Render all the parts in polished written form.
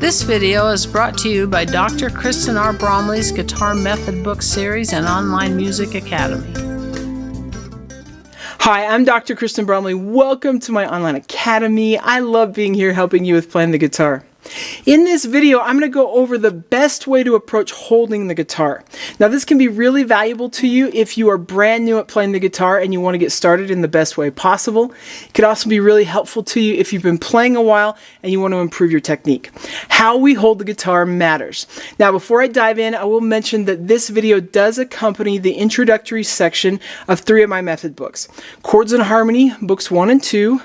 This video is brought to you by Dr. Kristen R. Bromley's Guitar Method Book Series and Online Music Academy. Hi, I'm Dr. Kristen Bromley. Welcome to my online academy. I love being here helping you with playing the guitar. In this video, I'm going to go over the best way to approach holding the guitar. Now, this can be really valuable to you if you are brand new at playing the guitar and you want to get started in the best way possible. It could also be really helpful to you if you've been playing a while and you want to improve your technique. How we hold the guitar matters. Now, before I dive in, I will mention that this video does accompany the introductory section of 3 of my method books. Chords and Harmony, books 1 and 2.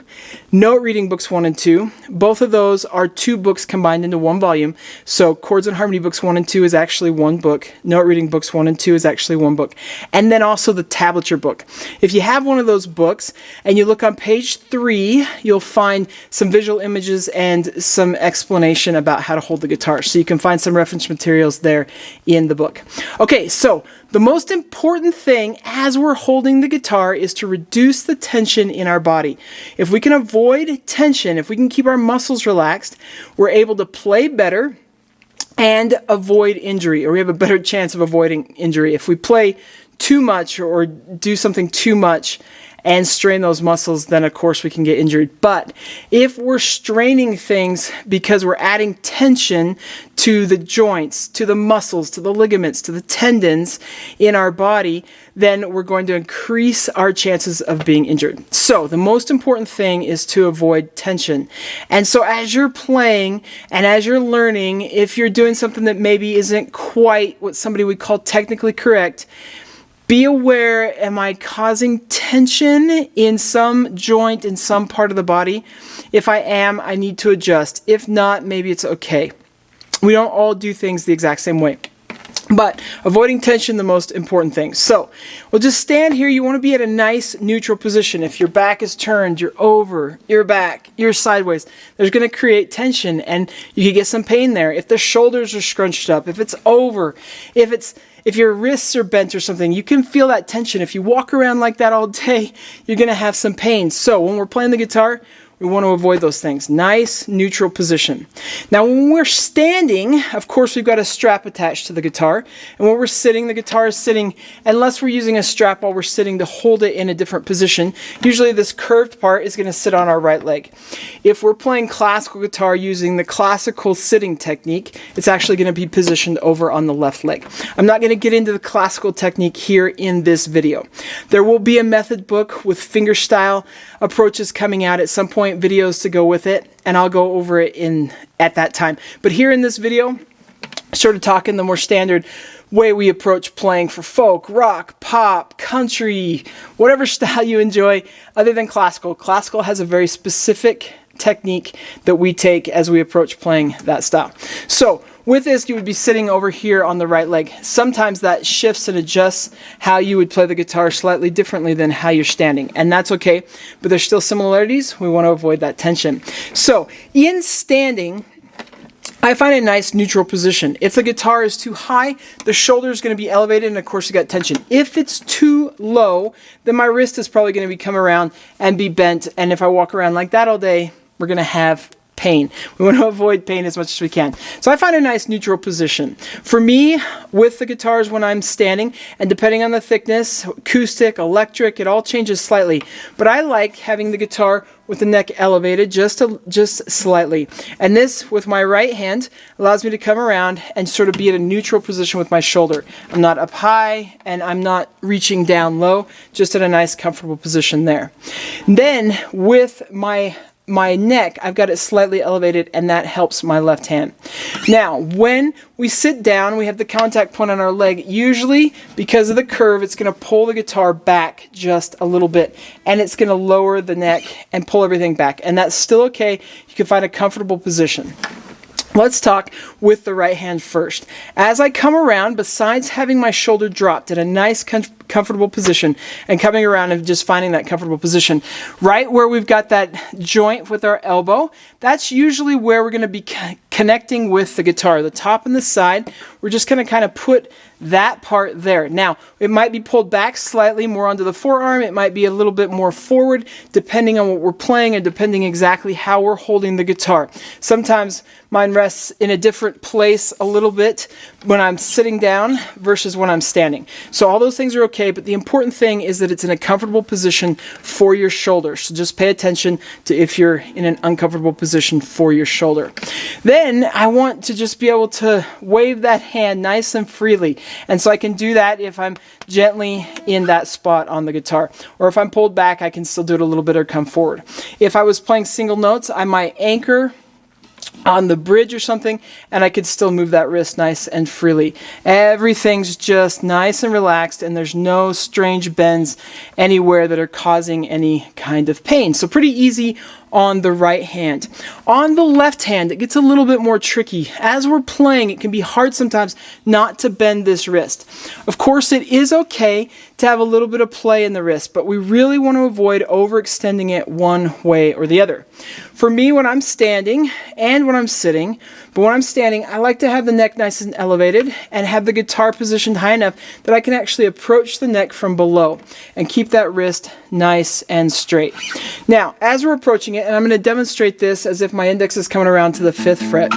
Note Reading, books 1 and 2. Both of those are 2 books combined into one volume. So Chords and Harmony books 1 and 2 is actually one book. Note Reading books 1 and 2 is actually one book. And then also the tablature book. If you have one of those books and you look on page 3, you'll find some visual images and some explanation about how to hold the guitar. So you can find some reference materials there in the book. Okay, so the most important thing as we're holding the guitar is to reduce the tension in our body. If we can avoid tension, if we can keep our muscles relaxed, we're able to play better and avoid injury, or we have a better chance of avoiding injury. If we play too much or do something too much and strain those muscles, then of course we can get injured. But if we're straining things because we're adding tension to the joints, to the muscles, to the ligaments, to the tendons in our body, then we're going to increase our chances of being injured. So the most important thing is to avoid tension. And so as you're playing and as you're learning, if you're doing something that maybe isn't quite what somebody would call technically correct, be aware, am I causing tension in some joint, in some part of the body? If I am, I need to adjust. If not, maybe it's okay. We don't all do things the exact same way. But avoiding tension, the most important thing. So we'll just stand here. You want to be at a nice neutral position. If your back is turned, you're over, you're back, you're sideways, there's going to create tension and you can get some pain there. If the shoulders are scrunched up, if it's over, if your wrists are bent or something, you can feel that tension. If you walk around like that all day, you're going to have some pain. So when we're playing the guitar, we want to avoid those things. Nice, neutral position. Now, when we're standing, of course, we've got a strap attached to the guitar. And when we're sitting, the guitar is sitting, unless we're using a strap while we're sitting to hold it in a different position. Usually this curved part is going to sit on our right leg. If we're playing classical guitar using the classical sitting technique, it's actually going to be positioned over on the left leg. I'm not going to get into the classical technique here in this video. There will be a method book with fingerstyle approaches coming out at some point, videos to go with it, and I'll go over it at that time. But here in this video, sort of talking the more standard way we approach playing for folk, rock, pop, country, whatever style you enjoy other than classical. Classical has a very specific technique that we take as we approach playing that style. So with this, you would be sitting over here on the right leg. Sometimes that shifts and adjusts how you would play the guitar slightly differently than how you're standing, and that's okay, but there's still similarities. We want to avoid that tension. So in standing, I find a nice neutral position. If the guitar is too high, the shoulder is going to be elevated, and of course you got tension. If it's too low, then my wrist is probably going to come around and be bent, and if I walk around like that all day, we're going to have pain. We want to avoid pain as much as we can. So I find a nice neutral position. For me, with the guitars when I'm standing, and depending on the thickness, acoustic, electric, it all changes slightly. But I like having the guitar with the neck elevated just slightly. And this, with my right hand, allows me to come around and sort of be at a neutral position with my shoulder. I'm not up high and I'm not reaching down low, just at a nice comfortable position there. Then with my neck, I've got it slightly elevated, and that helps my left hand. Now, when we sit down, we have the contact point on our leg. Usually, because of the curve, it's going to pull the guitar back just a little bit, and it's going to lower the neck and pull everything back. And that's still okay. You can find a comfortable position. Let's talk with the right hand first. As I come around, besides having my shoulder dropped in a nice comfortable position and coming around and just finding that comfortable position, right where we've got that joint with our elbow, that's usually where we're going to be connecting with the guitar. The top and the side, we're just going to kind of put that part there. Now, it might be pulled back slightly more onto the forearm. It might be a little bit more forward, depending on what we're playing and depending exactly how we're holding the guitar. Sometimes mine rests in a different place a little bit when I'm sitting down versus when I'm standing. So all those things are okay, but the important thing is that it's in a comfortable position for your shoulder. So just pay attention to if you're in an uncomfortable position for your shoulder. Then I want to just be able to wave that hand nice and freely. And so I can do that if I'm gently in that spot on the guitar. Or if I'm pulled back, I can still do it a little bit or come forward. If I was playing single notes, I might anchor on the bridge or something, and I could still move that wrist nice and freely. Everything's just nice and relaxed, and there's no strange bends anywhere that are causing any kind of pain. So pretty easy on the right hand. On the left hand, it gets a little bit more tricky. As we're playing, it can be hard sometimes not to bend this wrist. Of course, it is okay to have a little bit of play in the wrist, but we really want to avoid overextending it one way or the other. For me, when I'm standing and when I'm sitting, but when I'm standing, I like to have the neck nice and elevated and have the guitar positioned high enough that I can actually approach the neck from below and keep that wrist nice and straight. Now, as we're approaching it, and I'm going to demonstrate this as if my index is coming around to the 5th fret.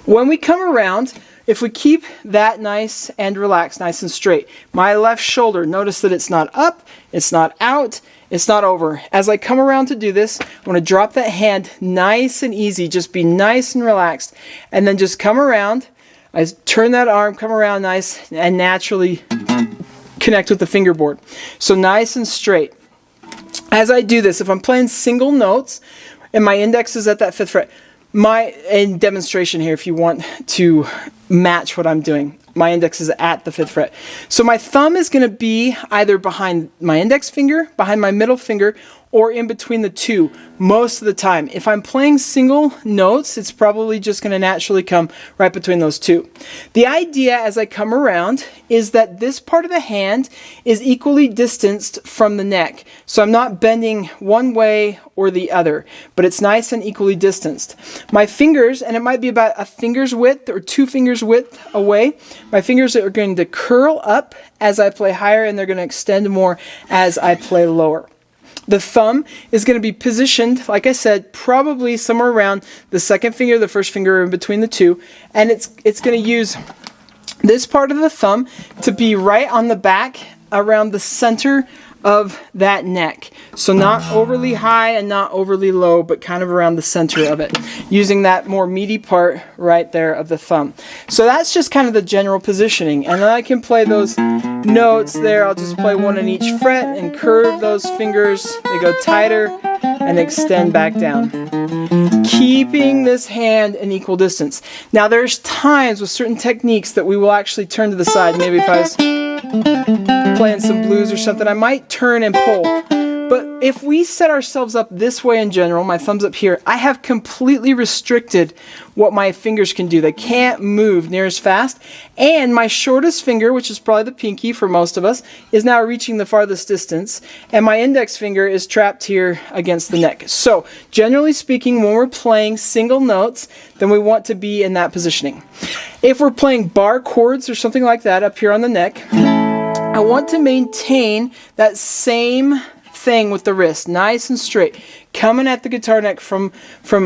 When we come around, if we keep that nice and relaxed, nice and straight, my left shoulder, notice that it's not up, it's not out, it's not over. As I come around to do this, I want to drop that hand nice and easy, just be nice and relaxed, and then just come around. I turn that arm, come around nice, and naturally connect with the fingerboard. So nice and straight. As I do this, if I'm playing single notes and my index is at that 5th fret, in demonstration here, if you want to match what I'm doing, my index is at the 5th fret. So my thumb is going to be either behind my index finger, behind my middle finger, or in between the two most of the time. If I'm playing single notes, it's probably just going to naturally come right between those two. The idea as I come around is that this part of the hand is equally distanced from the neck. So I'm not bending one way or the other, but it's nice and equally distanced. My fingers, and it might be about a finger's width or 2 fingers width away, my fingers are going to curl up as I play higher, and they're going to extend more as I play lower. The thumb is going to be positioned, like I said, probably somewhere around the 2nd finger, the 1st finger in between the two, and it's going to use this part of the thumb to be right on the back around the center of that neck. So not overly high and not overly low, but kind of around the center of it, using that more meaty part right there of the thumb. So that's just kind of the general positioning. And then I can play those notes there. I'll just play one on each fret and curve those fingers. They go tighter and extend back down, keeping this hand an equal distance. Now there's times with certain techniques that we will actually turn to the side. Maybe if I was playing some blues or something, I might turn and pull. But if we set ourselves up this way in general, my thumb's up here, I have completely restricted what my fingers can do. They can't move near as fast. And my shortest finger, which is probably the pinky for most of us, is now reaching the farthest distance. And my index finger is trapped here against the neck. So generally speaking, when we're playing single notes, then we want to be in that positioning. If we're playing bar chords or something like that up here on the neck, I want to maintain that same thing with the wrist, nice and straight, coming at the guitar neck from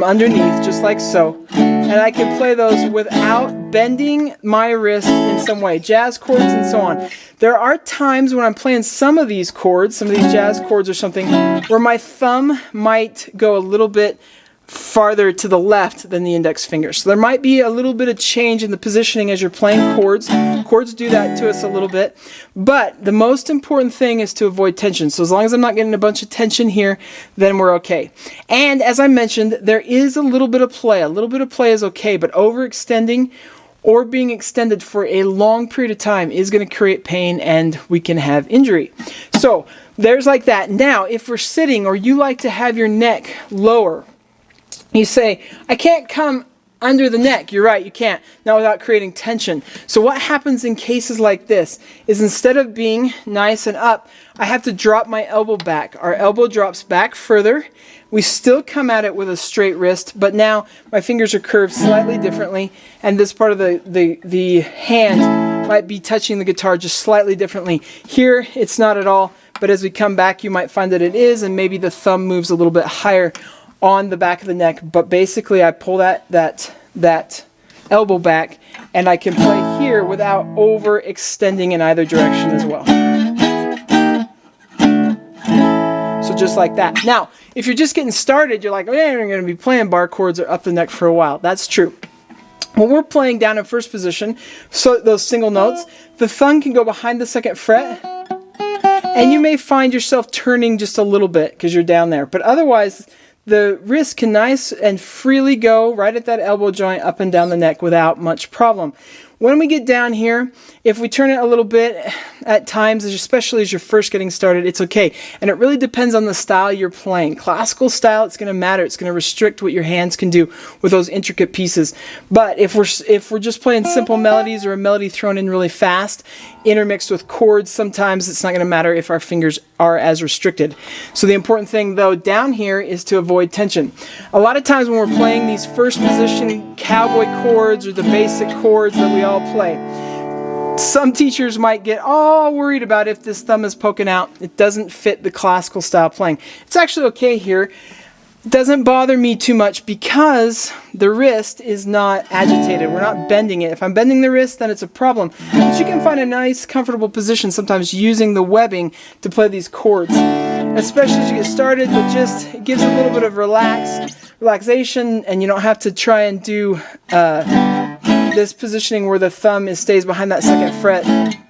underneath, just like so. And I can play those without bending my wrist in some way, jazz chords and so on. There are times when I'm playing some of these chords, some of these jazz chords or something, where my thumb might go a little bit farther to the left than the index finger. So there might be a little bit of change in the positioning as you're playing chords. Chords do that to us a little bit. But the most important thing is to avoid tension. So as long as I'm not getting a bunch of tension here, then we're okay. And as I mentioned, there is a little bit of play. A little bit of play is okay, but overextending or being extended for a long period of time is going to create pain and we can have injury. So there's like that. Now, if we're sitting or you like to have your neck lower, you say, I can't come under the neck. You're right, you can't. Not without creating tension. So what happens in cases like this is instead of being nice and up, I have to drop my elbow back. Our elbow drops back further. We still come at it with a straight wrist, but now my fingers are curved slightly differently, and this part of the hand might be touching the guitar just slightly differently. Here, it's not at all, but as we come back, you might find that it is, and maybe the thumb moves a little bit higher on the back of the neck, but basically I pull that elbow back, and I can play here without overextending in either direction as well. So just like that. Now, if you're just getting started, you're like, oh, yeah, I'm going to be playing bar chords or up the neck for a while. That's true. When we're playing down in first position, so those single notes, the thumb can go behind the second fret, and you may find yourself turning just a little bit because you're down there. But otherwise, the wrist can nice and freely go right at that elbow joint up and down the neck without much problem. When we get down here, if we turn it a little bit at times, especially as you're first getting started, it's okay. And it really depends on the style you're playing. Classical style, it's going to matter. It's going to restrict what your hands can do with those intricate pieces. But if we're just playing simple melodies or a melody thrown in really fast, intermixed with chords, sometimes it's not going to matter if our fingers are as restricted. So the important thing, though, down here is to avoid tension. A lot of times when we're playing these first position cowboy chords or the basic chords that we all play, some teachers might get all worried about if this thumb is poking out. It doesn't fit the classical style playing. It's actually okay here. It doesn't bother me too much because the wrist is not agitated. We're not bending it. If I'm bending the wrist, then it's a problem. But you can find a nice, comfortable position sometimes using the webbing to play these chords, especially as you get started. But just it gives a little bit of relaxation, and you don't have to try and do this positioning where the thumb stays behind that second fret.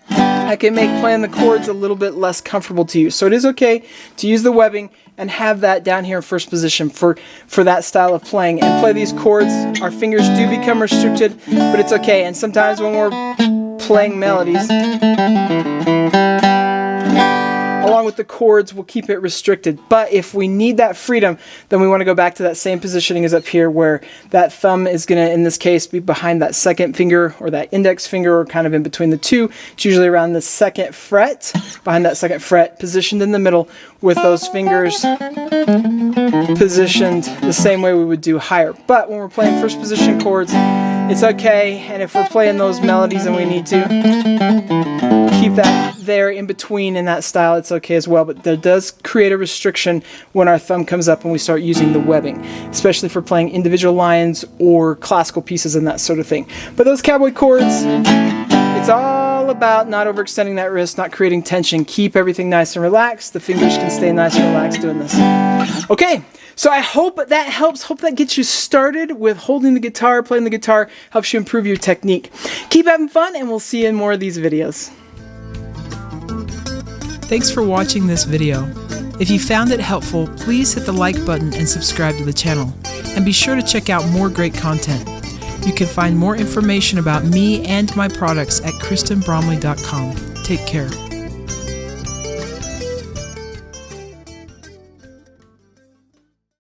I can make playing the chords a little bit less comfortable to you. So it is okay to use the webbing and have that down here in first position for that style of playing. And play these chords. Our fingers do become restricted, but it's okay. And sometimes when we're playing melodies, along with the chords, we'll keep it restricted. But if we need that freedom, then we want to go back to that same positioning as up here, where that thumb is going to, in this case, be behind that second finger or that index finger, or kind of in between the two. It's usually around the second fret, behind that second fret, positioned in the middle, with those fingers positioned the same way we would do higher. But when we're playing first position chords, it's okay. And if we're playing those melodies and we need to keep that there in between in that style, it's okay as well. But there does create a restriction when our thumb comes up and we start using the webbing, especially for playing individual lines or classical pieces and that sort of thing. But those cowboy chords, it's all about not overextending that wrist, not creating tension. Keep everything nice and relaxed. The fingers can stay nice and relaxed doing this. Okay, so I hope that helps. Hope that gets you started with holding the guitar, playing the guitar, helps you improve your technique. Keep having fun, and we'll see you in more of these videos. Thanks for watching this video. If you found it helpful, please hit the like button and subscribe to the channel. And be sure to check out more great content. You can find more information about me and my products at KristenBromley.com. Take care.